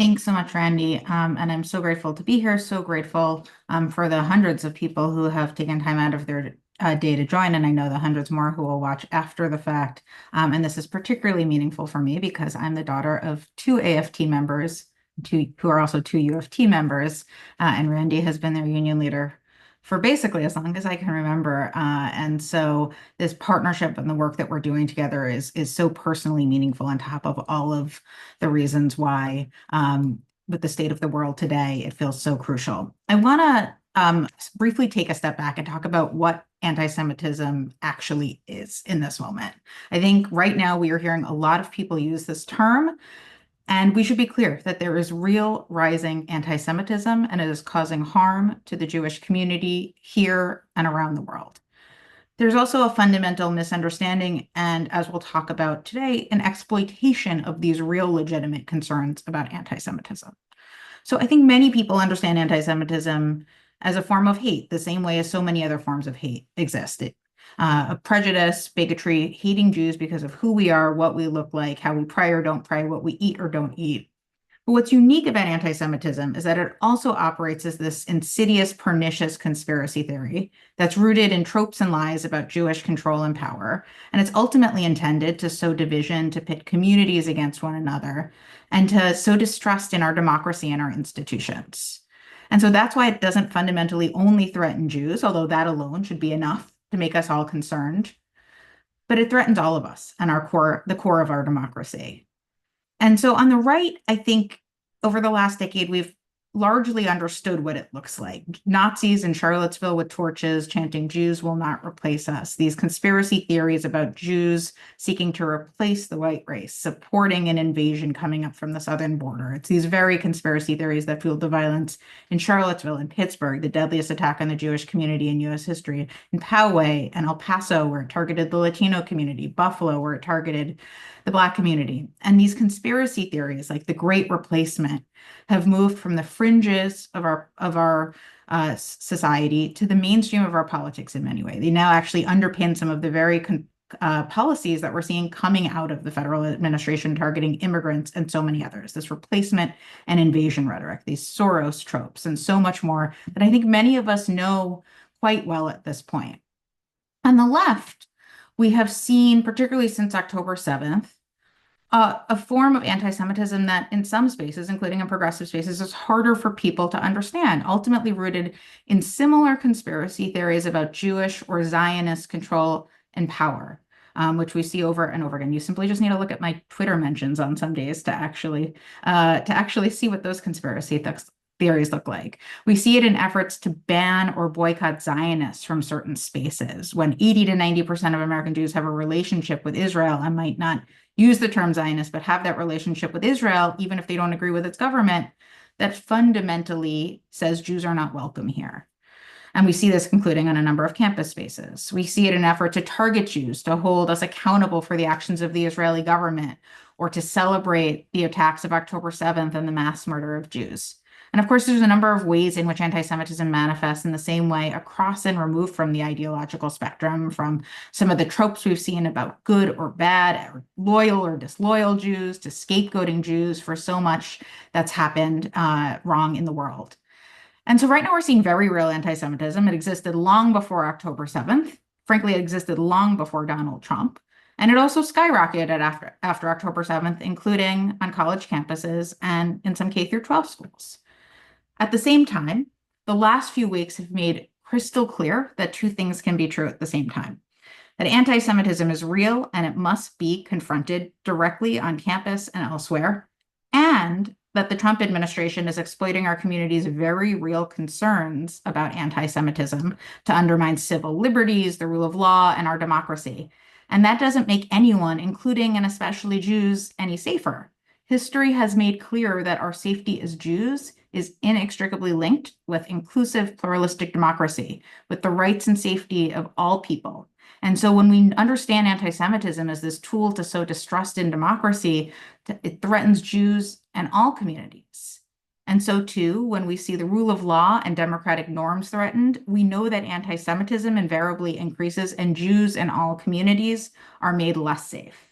Thanks so much, Randy. And I'm so grateful to be here. So grateful for the hundreds of people who have taken time out of their day to join. And I know the hundreds more who will watch after the fact. And this is particularly meaningful for me because I'm the daughter of two AFT members, who are also two UFT members. And Randy has been their union leader for basically as long as I can remember. And so this partnership and the work that we're doing together is so personally meaningful on top of all of the reasons why, with the state of the world today, it feels so crucial. I want to briefly take a step back and talk about what anti-Semitism actually is in this moment. I think right now we are hearing a lot of people use this term, and we should be clear that there is real rising anti-Semitism, and it is causing harm to the Jewish community here and around the world. There's also a fundamental misunderstanding, and as we'll talk about today, an exploitation of these real legitimate concerns about anti-Semitism. So I think many people understand anti-Semitism as a form of hate, the same way as so many other forms of hate exist. A prejudice, bigotry, hating Jews because of who we are, what we look like, how we pray or don't pray, what we eat or don't eat. But what's unique about anti-Semitism is that it also operates as this insidious, pernicious conspiracy theory that's rooted in tropes and lies about Jewish control and power. And it's ultimately intended to sow division, to pit communities against one another, and to sow distrust in our democracy and our institutions. And so that's why it doesn't fundamentally only threaten Jews, although that alone should be enough to make us all concerned. But it threatens all of us and the core of our democracy. And so on the right, I think over the last decade, we've largely understood what it looks like. Nazis in Charlottesville with torches chanting, "Jews will not replace us." These conspiracy theories about Jews seeking to replace the white race, supporting an invasion coming up from the southern border. It's these very conspiracy theories that fueled the violence in Charlottesville and Pittsburgh, the deadliest attack on the Jewish community in U.S. history, in Poway and El Paso, where it targeted the Latino community, Buffalo, where it targeted the Black community. And these conspiracy theories, like the Great Replacement, have moved from the fringes of our society to the mainstream of our politics in many ways. They now actually underpin some of the very policies that we're seeing coming out of the federal administration targeting immigrants and so many others. This replacement and invasion rhetoric, these Soros tropes, and so much more that I think many of us know quite well at this point. On the left, we have seen, particularly since October 7th, a form of anti-Semitism that in some spaces, including in progressive spaces, is harder for people to understand, ultimately rooted in similar conspiracy theories about Jewish or Zionist control and power, which we see over and over again. You simply just need to look at my Twitter mentions on some days to actually see what those conspiracy theories look like. We see it in efforts to ban or boycott Zionists from certain spaces. When 80 to 90% of American Jews have a relationship with Israel and might not use the term Zionist, but have that relationship with Israel, even if they don't agree with its government, that fundamentally says Jews are not welcome here. And we see this concluding on a number of campus spaces. We see it in an effort to target Jews, to hold us accountable for the actions of the Israeli government, or to celebrate the attacks of October 7th and the mass murder of Jews. And of course, there's a number of ways in which anti-Semitism manifests in the same way across and removed from the ideological spectrum, from some of the tropes we've seen about good or bad, or loyal or disloyal Jews, to scapegoating Jews for so much that's happened wrong in the world. And so right now we're seeing very real anti-Semitism. It existed long before October 7th. Frankly, it existed long before Donald Trump. And it also skyrocketed after October 7th, including on college campuses and in some K through 12 schools. At the same time, the last few weeks have made crystal clear that two things can be true at the same time. That anti-Semitism is real and it must be confronted directly on campus and elsewhere, and that the Trump administration is exploiting our community's very real concerns about anti-Semitism to undermine civil liberties, the rule of law, and our democracy. And that doesn't make anyone, including and especially Jews, any safer. History has made clear that our safety as Jews is inextricably linked with inclusive, pluralistic democracy, with the rights and safety of all people. And so when we understand anti-Semitism as this tool to sow distrust in democracy, it threatens Jews and all communities. And so too, when we see the rule of law and democratic norms threatened, we know that anti-Semitism invariably increases and Jews and all communities are made less safe.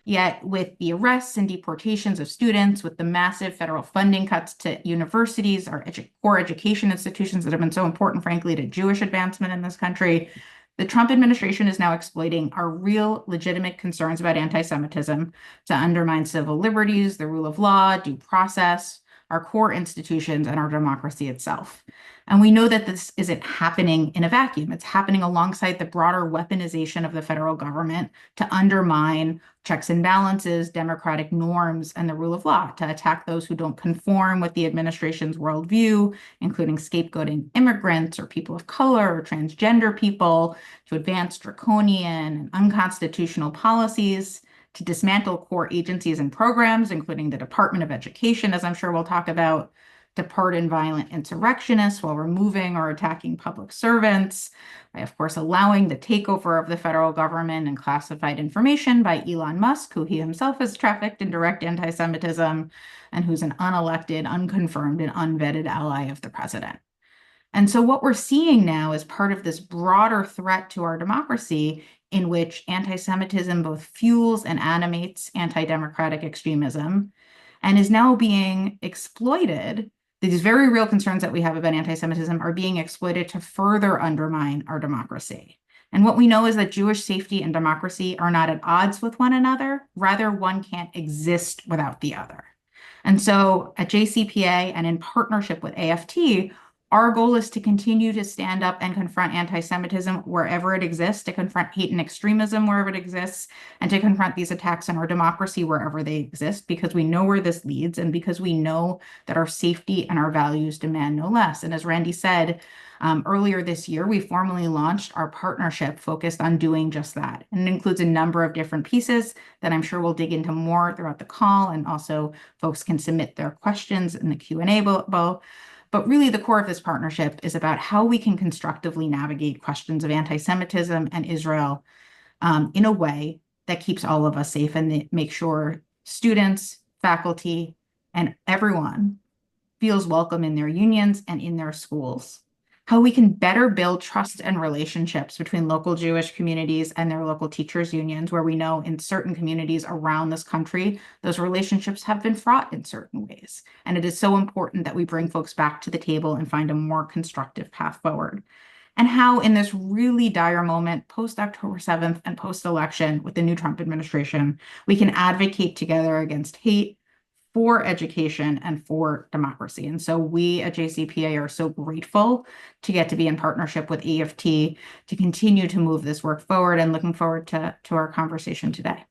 Yet with the arrests and deportations of students, with the massive federal funding cuts to universities, our core education institutions that have been so important, frankly, to Jewish advancement in this country, the Trump administration is now exploiting our real legitimate concerns about anti-Semitism to undermine civil liberties, the rule of law, due process, our core institutions, and our democracy itself. And we know that this isn't happening in a vacuum. It's happening alongside the broader weaponization of the federal government to undermine checks and balances, democratic norms, and the rule of law, to attack those who don't conform with the administration's worldview, including scapegoating immigrants or people of color or transgender people, to advance draconian and unconstitutional policies, to dismantle core agencies and programs, including the Department of Education, as I'm sure we'll talk about, to pardon violent insurrectionists while removing or attacking public servants, by, of course, allowing the takeover of the federal government and classified information by Elon Musk, who he himself has trafficked in direct anti-Semitism, and who's an unelected, unconfirmed, and unvetted ally of the president. And so what we're seeing now is part of this broader threat to our democracy in which anti-Semitism both fuels and animates anti-democratic extremism and is now being exploited. These very real concerns that we have about anti-Semitism are being exploited to further undermine our democracy. And what we know is that Jewish safety and democracy are not at odds with one another. Rather, one can't exist without the other. And so at JCPA and in partnership with AFT, our goal is to continue to stand up and confront anti-Semitism wherever it exists, to confront hate and extremism wherever it exists, and to confront these attacks on our democracy wherever they exist, because we know where this leads and because we know that our safety and our values demand no less. And as Randy said, earlier this year, we formally launched our partnership focused on doing just that. And it includes a number of different pieces that I'm sure we'll dig into more throughout the call, and also folks can submit their questions in the Q&A below. But really, the core of this partnership is about how we can constructively navigate questions of anti-Semitism and Israel in a way that keeps all of us safe and make sure students, faculty, and everyone feels welcome in their unions and in their schools. How we can better build trust and relationships between local Jewish communities and their local teachers' unions, where we know in certain communities around this country, those relationships have been fraught in certain ways. And it is so important that we bring folks back to the table and find a more constructive path forward. And how in this really dire moment, post-October 7th and post-election with the new Trump administration, we can advocate together against hate, for education, and for democracy. And so we at JCPA are so grateful to get to be in partnership with AFT to continue to move this work forward, and looking forward to our conversation today.